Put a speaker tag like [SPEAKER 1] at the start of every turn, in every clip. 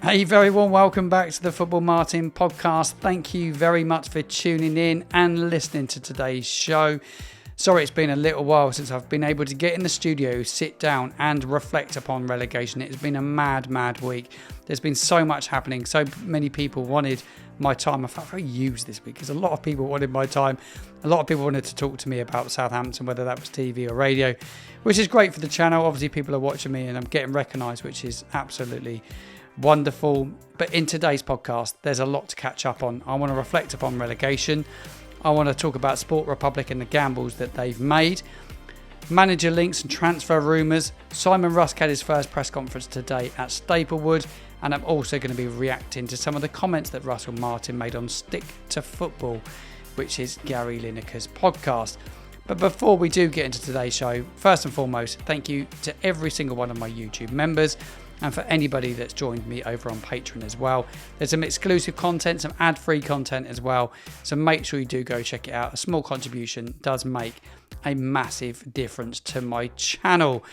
[SPEAKER 1] Hey, very warm welcome back to the Football Martin podcast. Thank you very much for tuning in and listening to today's show. Sorry, it's been a little while since I've been able to get in the studio, sit down and reflect upon relegation. It's been a mad week. There's been so much happening. So many people wanted my time. I felt very used this week because a lot of people wanted my time. A lot of people wanted to talk to me about Southampton, whether that was TV or radio, which is great for the channel. Obviously, people are watching me and I'm getting recognised, which is absolutely wonderful. But in today's podcast, there's a lot to catch up on. I want to reflect upon relegation. I want to talk about Sport Republic and the gambles that they've made. Manager links and transfer rumours. Simon Rusk had his first press conference today at Staplewood. And I'm also going to be reacting to some of the comments that Russell Martin made on Stick to Football, which is Gary Lineker's podcast. But before we do get into today's show, first and foremost, thank you to every single one of my YouTube members. And for anybody that's joined me over on Patreon as well. There's some exclusive content, some ad-free content as well. So make sure you do go check it out. A small contribution does make a massive difference to my channel.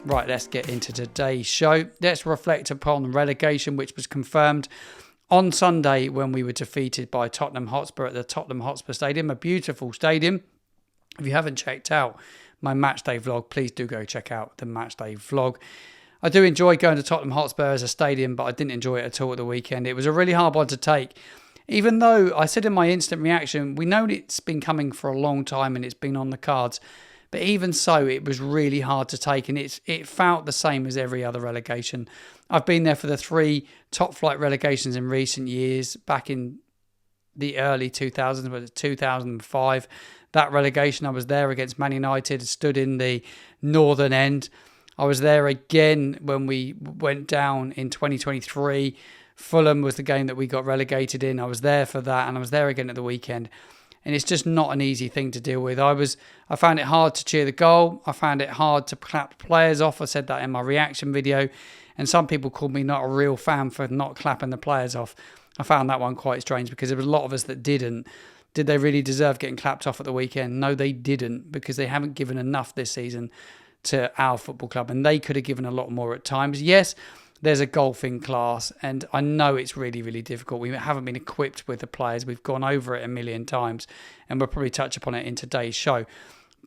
[SPEAKER 1] Right, let's get into today's show. Let's reflect upon relegation, which was confirmed on Sunday when we were defeated by Tottenham Hotspur at the Tottenham Hotspur Stadium, a beautiful stadium. If you haven't checked out my matchday vlog, please do go check out the matchday vlog. I do enjoy going to Tottenham Hotspur as a stadium, but I didn't enjoy it at all at the weekend. It was a really hard one to take. Even though I said in my instant reaction, we know it's been coming for a long time and it's been on the cards. But even so, it was really hard to take, and it felt the same as every other relegation. I've been there for the 3 top flight relegations in recent years, back in the early 2000s, but 2005. That relegation, I was there against Man United, stood in the northern end. I was there again when we went down in 2023. Fulham was the game that we got relegated in. I was there for that, and I was there again at the weekend. And it's just not an easy thing to deal with. I found it hard to cheer the goal. I found it hard to clap players off. I said that in my reaction video. And some people called me not a real fan for not clapping the players off. I found that one quite strange because there was a lot of us that didn't. Did they really deserve getting clapped off at the weekend? No, they didn't, because they haven't given enough this season to our football club. And they could have given a lot more at times. Yes, there's a golfing class, and I know it's really difficult. We haven't been equipped with the players. We've gone over it a million times, and we'll probably touch upon it in today's show.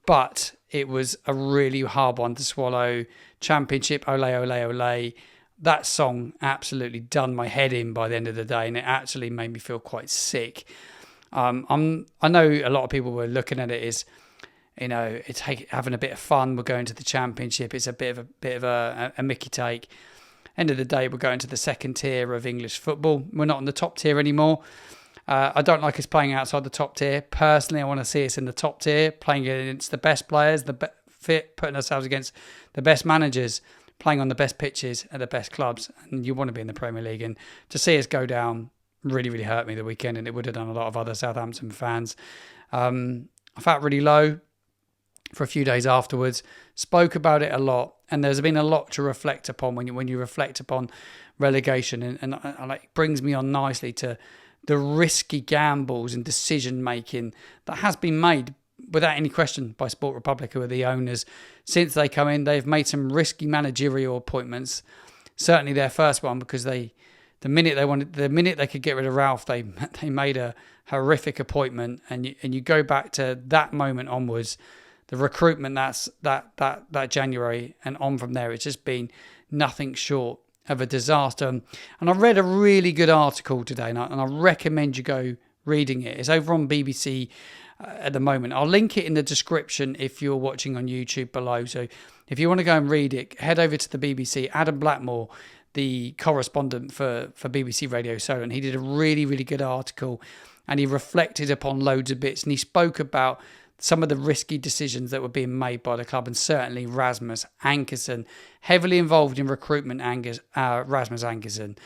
[SPEAKER 1] But it was a really hard one to swallow. Championship, ole, ole, ole. That song absolutely done my head in by the end of the day, and it actually made me feel quite sick. I know a lot of people were looking at it as, it's having a bit of fun. We're going to the Championship. It's a bit of a Mickey take. End of the day, we're going to the second tier of English football. We're not in the top tier anymore. I don't like us playing outside the top tier. Personally, I want to see us in the top tier, playing against the best players, putting ourselves against the best managers, playing on the best pitches at the best clubs. And you want to be in the Premier League. And to see us go down really hurt me the weekend, and it would have done a lot of other Southampton fans. I felt really low for a few days afterwards, spoke about it a lot, and there's been a lot to reflect upon when you reflect upon relegation, and it brings me on nicely to the risky gambles and decision making that has been made without any question by Sport Republic, who are the owners. Since they come in, they've made some risky managerial appointments. Certainly their first one, because the minute they could get rid of Ralph, they made a horrific appointment, and you go back to that moment onwards. The recruitment that January and on from there, it's just been nothing short of a disaster. And I read a really good article today, and I recommend you go reading it. It's over on BBC at the moment. I'll link it in the description if you're watching on YouTube below. So if you want to go and read it, head over to the BBC. Adam Blackmore, the correspondent for BBC Radio Solent, he did a really good article, and he reflected upon loads of bits, and he spoke about some of the risky decisions that were being made by the club, and certainly Rasmus Ankersen, heavily involved in recruitment. Rasmus Ankersen,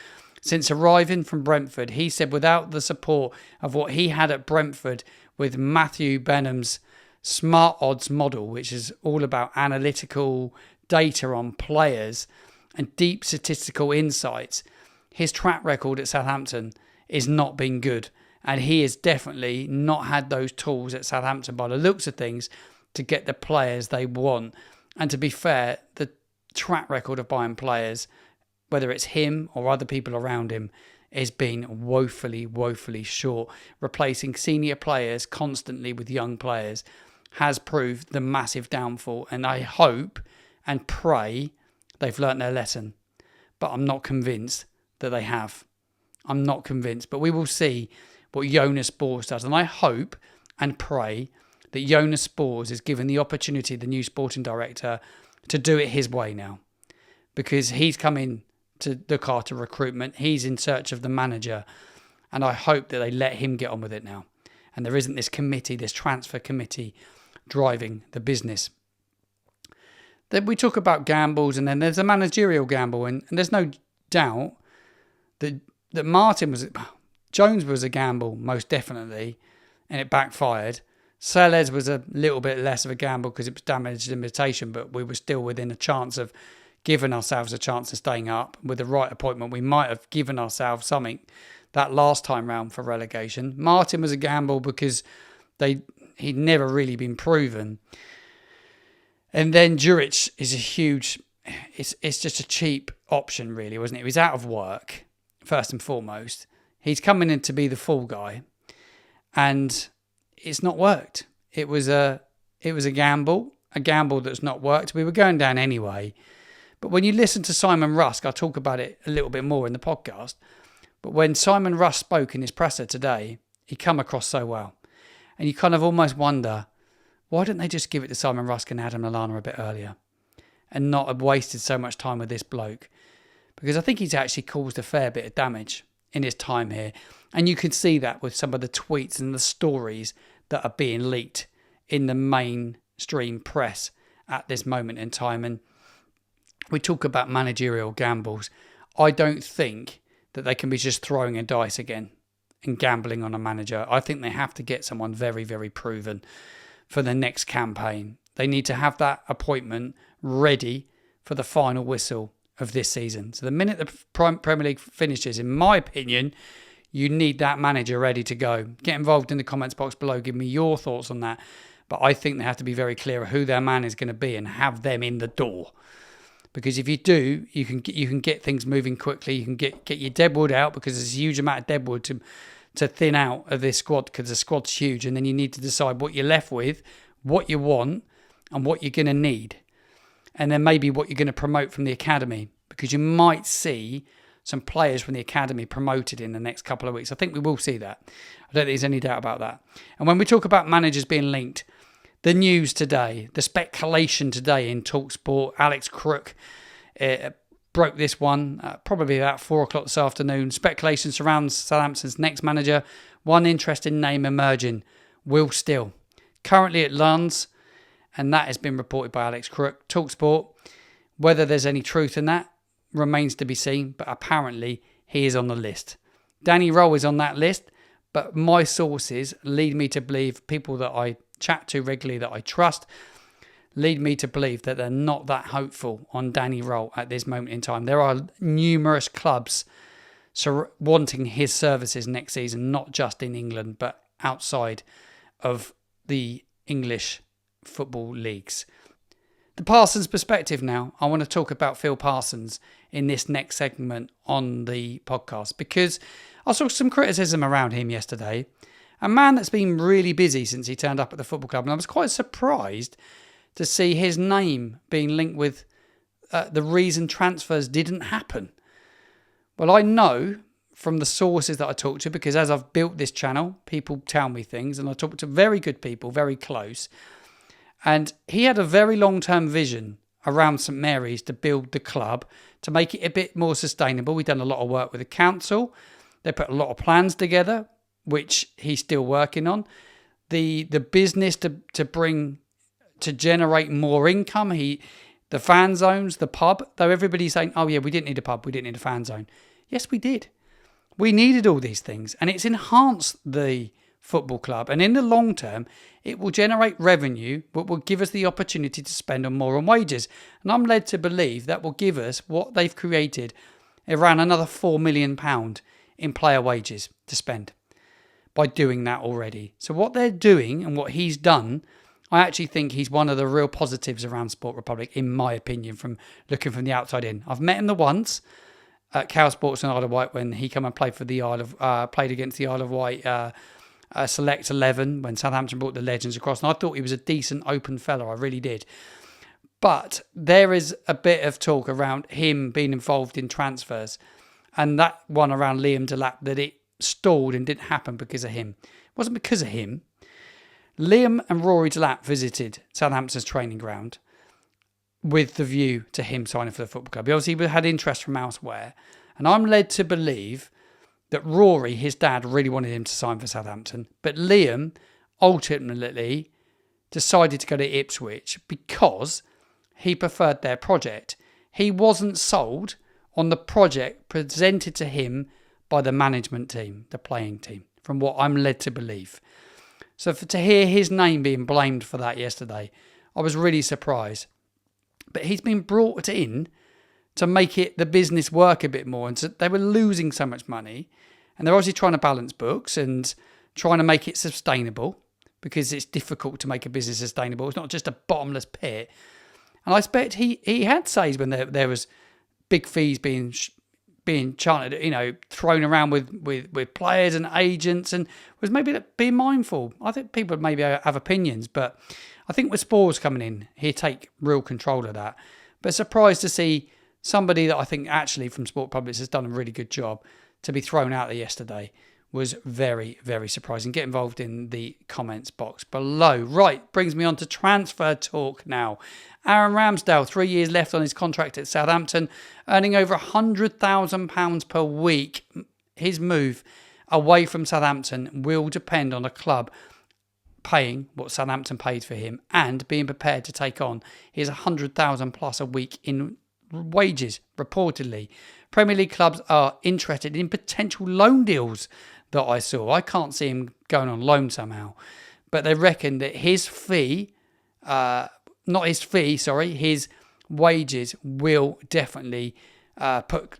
[SPEAKER 1] since arriving from Brentford, he said without the support of what he had at Brentford with Matthew Benham's smart odds model, which is all about analytical data on players and deep statistical insights, his track record at Southampton is not been good. And he has definitely not had those tools at Southampton by the looks of things to get the players they want. And to be fair, the track record of buying players whether it's him or other people around him, has been woefully, woefully short. Replacing senior players constantly with young players has proved the massive downfall. And I hope and pray they've learnt their lesson. But I'm not convinced that they have. I'm not convinced. But we will see what Jonas Spors does. And I hope and pray that Jonas Spors is given the opportunity, the new sporting director, to do it his way now. Because he's come in to look after recruitment. He's in search of the manager. And I hope that they let him get on with it now. And there isn't this committee, this transfer committee, driving the business. Then we talk about gambles, and then there's a managerial gamble. And there's no doubt that Jones was a gamble, most definitely, and it backfired. Sellers was a little bit less of a gamble because it was damaged imitation, but we were still within a chance of giving ourselves a chance of staying up. With the right appointment, we might have given ourselves something that last time round for relegation. Martin was a gamble because he'd never really been proven. And then Juric is a huge... It's just a cheap option, really, wasn't it? He was out of work, first and foremost. He's coming in to be the fall guy. And it's not worked. It was a gamble that's not worked. We were going down anyway. But when you listen to Simon Rusk, I'll talk about it a little bit more in the podcast. But when Simon Rusk spoke in his presser today, he come across so well. And you kind of almost wonder, why didn't they just give it to Simon Rusk and Adam Lallana a bit earlier? And not have wasted so much time with this bloke? Because I think he's actually caused a fair bit of damage in his time here. And you can see that with some of the tweets and the stories that are being leaked in the mainstream press at this moment in time. And we talk about managerial gambles. I don't think that they can be just throwing a dice again and gambling on a manager. I think they have to get someone very, very proven for the next campaign. They need to have that appointment ready for the final whistle of this season. So the minute the Premier League finishes, in my opinion, you need that manager ready to go. Get involved in the comments box below. Give me your thoughts on that. But I think they have to be very clear who their man is going to be and have them in the door. Because if you do, you can get things moving quickly. You can get your deadwood out, because there's a huge amount of deadwood to thin out of this squad, because the squad's huge. And then you need to decide what you're left with, what you want, and what you're going to need. And then maybe what you're going to promote from the academy, because you might see some players from the academy promoted in the next couple of weeks. I think we will see that. I don't think there's any doubt about that. And when we talk about managers being linked, the news today, the speculation today in TalkSport, Alex Crook broke this one probably about 4 o'clock this afternoon. Speculation surrounds Southampton's next manager. One interesting name emerging, Will Still. Currently at Lens, and that has been reported by Alex Crook. TalkSport, whether there's any truth in that remains to be seen, but apparently he is on the list. Danny Rowe is on that list, but my sources lead me to believe, people that I chat to regularly that I trust, lead me to believe that they're not that hopeful on Danny Rowe at this moment in time. There are numerous clubs wanting his services next season, not just in England, but outside of the English football leagues. The Parsons perspective now. I want to talk about Phil Parsons in this next segment on the podcast, because I saw some criticism around him yesterday. A man that's been really busy since he turned up at the football club, and I was quite surprised to see his name being linked with the reason transfers didn't happen. Well, I know from the sources that I talk to, because as I've built this channel, people tell me things, and I talk to very good people, very close. And he had a very long-term vision around St Mary's to build the club, to make it a bit more sustainable. We've done a lot of work with the council. They put a lot of plans together, which he's still working on. The business to generate more income. The fan zones, the pub, though everybody's saying, oh yeah, we didn't need a pub, we didn't need a fan zone. Yes, we did. We needed all these things, and it's enhanced the football club. And in the long term, it will generate revenue, but will give us the opportunity to spend on more on wages. And I'm led to believe that will give us what they've created, around another £4 million in player wages to spend by doing that already. So what they're doing and what he's done, I actually think he's one of the real positives around Sport Republic, in my opinion, from looking from the outside in. I've met him the once, at Cal Sports and Isle of Wight when he came and played for the played against the Isle of Wight Select 11 when Southampton brought the legends across. And I thought he was a decent open fella. I really did. But there is a bit of talk around him being involved in transfers. And that one around Liam Delap, that it stalled and didn't happen because of him. It wasn't because of him. Liam and Rory Delap visited Southampton's training ground with the view to him signing for the football club. He obviously had interest from elsewhere. And I'm led to believe that Rory, his dad, really wanted him to sign for Southampton. But Liam ultimately decided to go to Ipswich because he preferred their project. He wasn't sold on the project presented to him by the management team, the playing team, from what I'm led to believe. So to hear his name being blamed for that yesterday, I was really surprised. But he's been brought in to make it the business work a bit more. And so they were losing so much money. And they're obviously trying to balance books and trying to make it sustainable because it's difficult to make a business sustainable. It's not just a bottomless pit. And I expect he had says when there was big fees being chanted, thrown around with players and agents, and was maybe being mindful. I think people maybe have opinions, but I think with Spurs coming in, he'll take real control of that. But surprised to see somebody that I think actually from Sport Publics has done a really good job to be thrown out there yesterday was very, very surprising. Get involved in the comments box below. Right, brings me on to transfer talk now. Aaron Ramsdale, 3 years left on his contract at Southampton, earning over £100,000 per week. His move away from Southampton will depend on a club paying what Southampton paid for him and being prepared to take on his £100,000 plus a week in wages, reportedly. Premier League clubs are interested in potential loan deals that I saw. I can't see him going on loan somehow. But they reckon that his wages will definitely put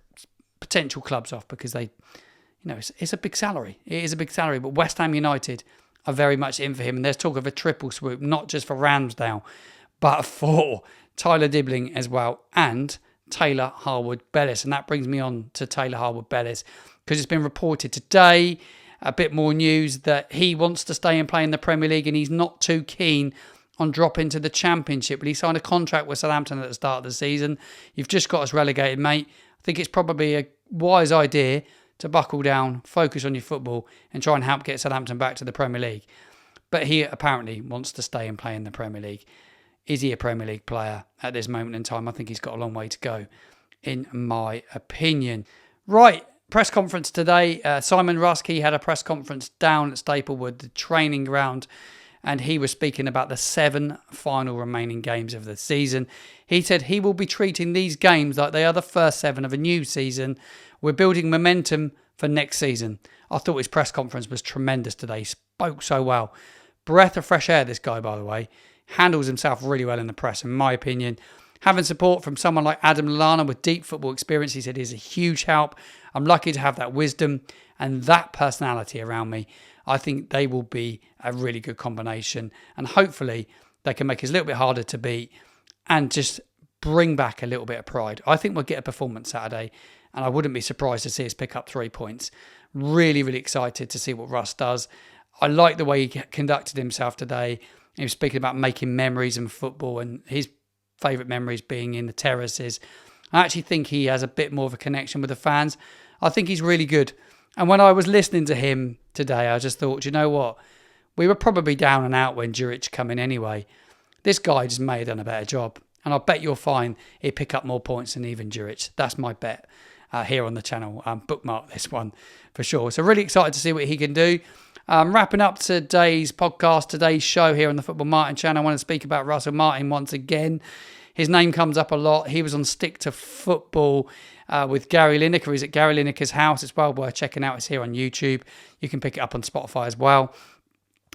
[SPEAKER 1] potential clubs off because it's a big salary. It is a big salary. But West Ham United are very much in for him. And there's talk of a triple swoop, not just for Ramsdale, but for Tyler Dibbling as well and Taylor Harwood-Bellis. And that brings me on to Taylor Harwood-Bellis because it's been reported today, a bit more news, that he wants to stay and play in the Premier League and he's not too keen on dropping to the Championship. But he signed a contract with Southampton at the start of the season. You've just got us relegated, mate. I think it's probably a wise idea to buckle down, focus on your football and try and help get Southampton back to the Premier League. But he apparently wants to stay and play in the Premier League. Is he a Premier League player at this moment in time? I think he's got a long way to go, in my opinion. Right, press conference today. Simon Rusk, he had a press conference down at Staplewood, the training ground, and he was speaking about the 7 final remaining games of the season. He said he will be treating these games like they are the first 7 of a new season. We're building momentum for next season. I thought his press conference was tremendous today. He spoke so well. Breath of fresh air, this guy, by the way. Handles himself really well in the press, in my opinion. Having support from someone like Adam Lallana with deep football experience, he said, is a huge help. I'm lucky to have that wisdom and that personality around me. I think they will be a really good combination. And hopefully they can make us a little bit harder to beat and just bring back a little bit of pride. I think we'll get a performance Saturday and I wouldn't be surprised to see us pick up 3 points. Really, really excited to see what Russ does. I like the way he conducted himself today. He was speaking about making memories in football and his favourite memories being in the terraces. I actually think he has a bit more of a connection with the fans. I think he's really good. And when I was listening to him today, I just thought, you know what? We were probably down and out when Juric come in anyway. This guy just may have done a better job. And I bet you'll find he'd pick up more points than even Juric. That's my bet here on the channel. Bookmark this one for sure. So really excited to see what he can do. Wrapping up today's podcast, today's show here on the Football Martin channel. I want to speak about Russell Martin once again. His name comes up a lot. He was on Stick to Football with Gary Lineker. He's at Gary Lineker's house. It's well worth checking out. It's here on YouTube. You can pick it up on Spotify as well.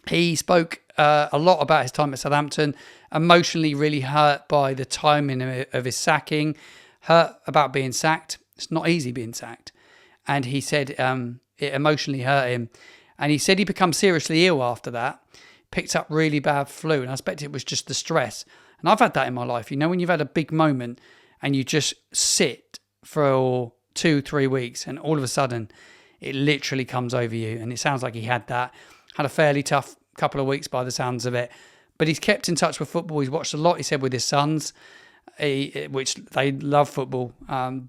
[SPEAKER 1] He spoke a lot about his time at Southampton, emotionally really hurt by the timing of his sacking, hurt about being sacked. It's not easy being sacked. And he said it emotionally hurt him. And he said he became seriously ill after that, picked up really bad flu. And I expect it was just the stress. And I've had that in my life. You know, when you've had a big moment and you just sit for 2-3 weeks, and all of a sudden it literally comes over you. And it sounds like he had a fairly tough couple of weeks by the sounds of it. But he's kept in touch with football. He's watched a lot, he said, with his sons, which they love football.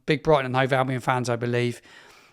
[SPEAKER 1] Big Brighton and Hove Albion fans, I believe.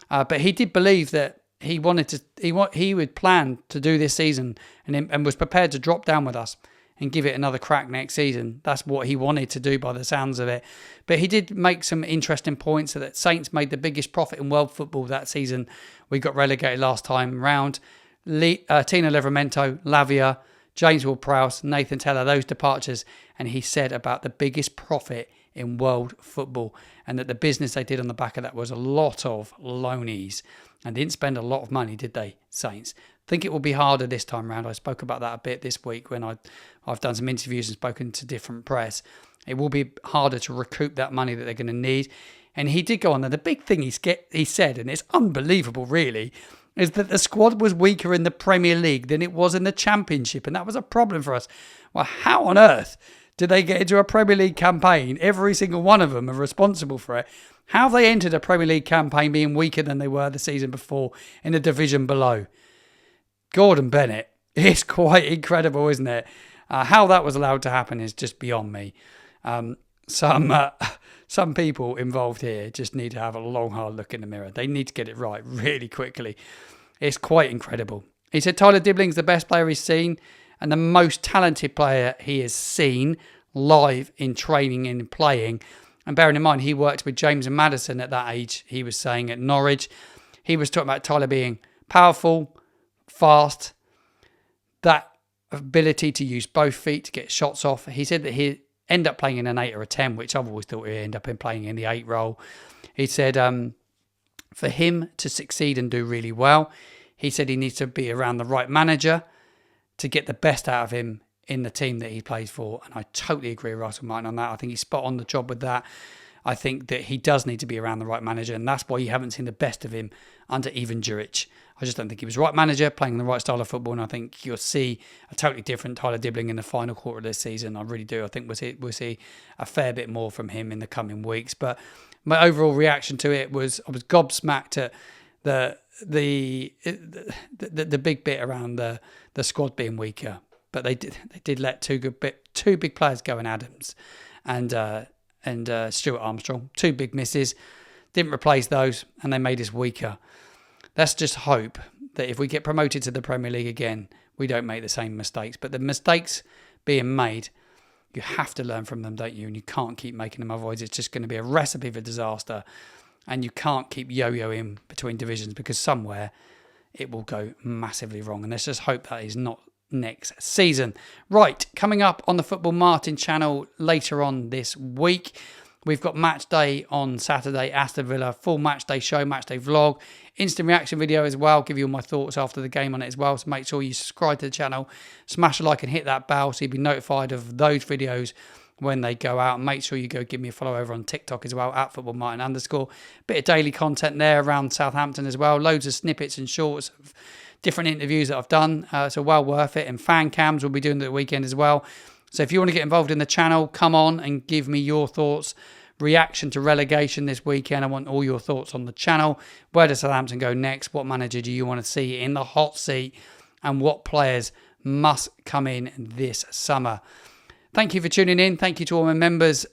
[SPEAKER 1] But he did believe that he would plan to do this season and was prepared to drop down with us and give it another crack next season. That's what he wanted to do by the sounds of it. But he did make some interesting points that Saints made the biggest profit in world football that season. We got relegated last time round. Tino Livramento, Lavia, James Ward-Prowse, Nathan Teller, those departures. And he said about the biggest profit in world football, and that the business they did on the back of that was a lot of loanees and didn't spend a lot of money, did they, Saints? I think it will be harder this time round. I spoke about that a bit this week when I've done some interviews and spoken to different press. It will be harder to recoup that money that they're going to need. And he did go on there. The big thing he said, and it's unbelievable really, is that the squad was weaker in the Premier League than it was in the Championship. And that was a problem for us. Well, how on earth did they get into a Premier League campaign? Every single one of them are responsible for it. How have they entered a Premier League campaign being weaker than they were the season before in the division below? Gordon Bennett. It's quite incredible, isn't it? How that was allowed to happen is just beyond me. Some people involved here just need to have a long, hard look in the mirror. They need to get it right really quickly. It's quite incredible. He said Tyler Dibling's the best player he's seen and the most talented player he has seen live in training and playing. And bearing in mind, he worked with James and Maddison at that age, he was saying, at Norwich. He was talking about Tyler being powerful, fast, that ability to use both feet to get shots off. He said that he'd end up playing in an 8 or a 10, which I've always thought he'd end up in playing in the 8 role. He said for him to succeed and do really well, he said he needs to be around the right manager to get the best out of him in the team that he plays for. And I totally agree with Russell Martin on that. I think he's spot on the job with that. I think that he does need to be around the right manager, and that's why you haven't seen the best of him under Ivan Juric. I just don't think he was the right manager, playing the right style of football, and I think you'll see a totally different Tyler Dibling in the final quarter of this season. I really do. I think we'll see a fair bit more from him in the coming weeks. But my overall reaction to it was I was gobsmacked at the big bit around the squad being weaker. But they did let two big players go in Adams and Stuart Armstrong. 2 big misses. Didn't replace those, and they made us weaker. Let's just hope that if we get promoted to the Premier League again, we don't make the same mistakes. But the mistakes being made, you have to learn from them, don't you? And you can't keep making them, otherwise it's just going to be a recipe for disaster. And you can't keep yo-yoing between divisions, because somewhere it will go massively wrong. And let's just hope that is not next season. Right, coming up on the Football Martin channel later on this week, we've got match day on Saturday, Aston Villa, full match day show, match day vlog, instant reaction video as well, give you all my thoughts after the game on it as well. So make sure you subscribe to the channel, smash a like and hit that bell so you'll be notified of those videos when they go out. And make sure you go give me a follow over on TikTok as well, at @footballmartin_. Bit of daily content there around Southampton as well, loads of snippets and shorts of different interviews that I've done, so well worth it. And fan cams we'll be doing the weekend as well. So if you want to get involved in the channel, come on and give me your thoughts. Reaction to relegation this weekend. I want all your thoughts on the channel. Where does Southampton go next? What manager do you want to see in the hot seat? And what players must come in this summer? Thank you for tuning in. Thank you to all my members.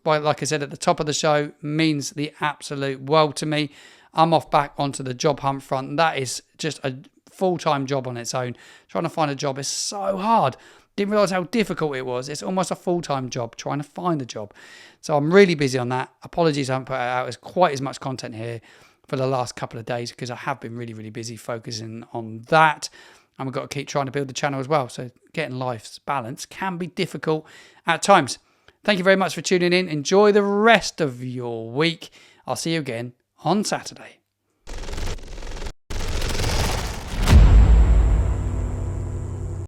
[SPEAKER 1] Like I said at the top of the show, means the absolute world to me. I'm off back onto the job hunt front. That is just a full-time job on its own. Trying to find a job is so hard. Didn't realise how difficult it was. It's almost a full-time job trying to find a job. So I'm really busy on that. Apologies I haven't put out as quite as much content here for the last couple of days, because I have been really, really busy focusing on that. And we've got to keep trying to build the channel as well. So getting life's balance can be difficult at times. Thank you very much for tuning in. Enjoy the rest of your week. I'll see you again on Saturday.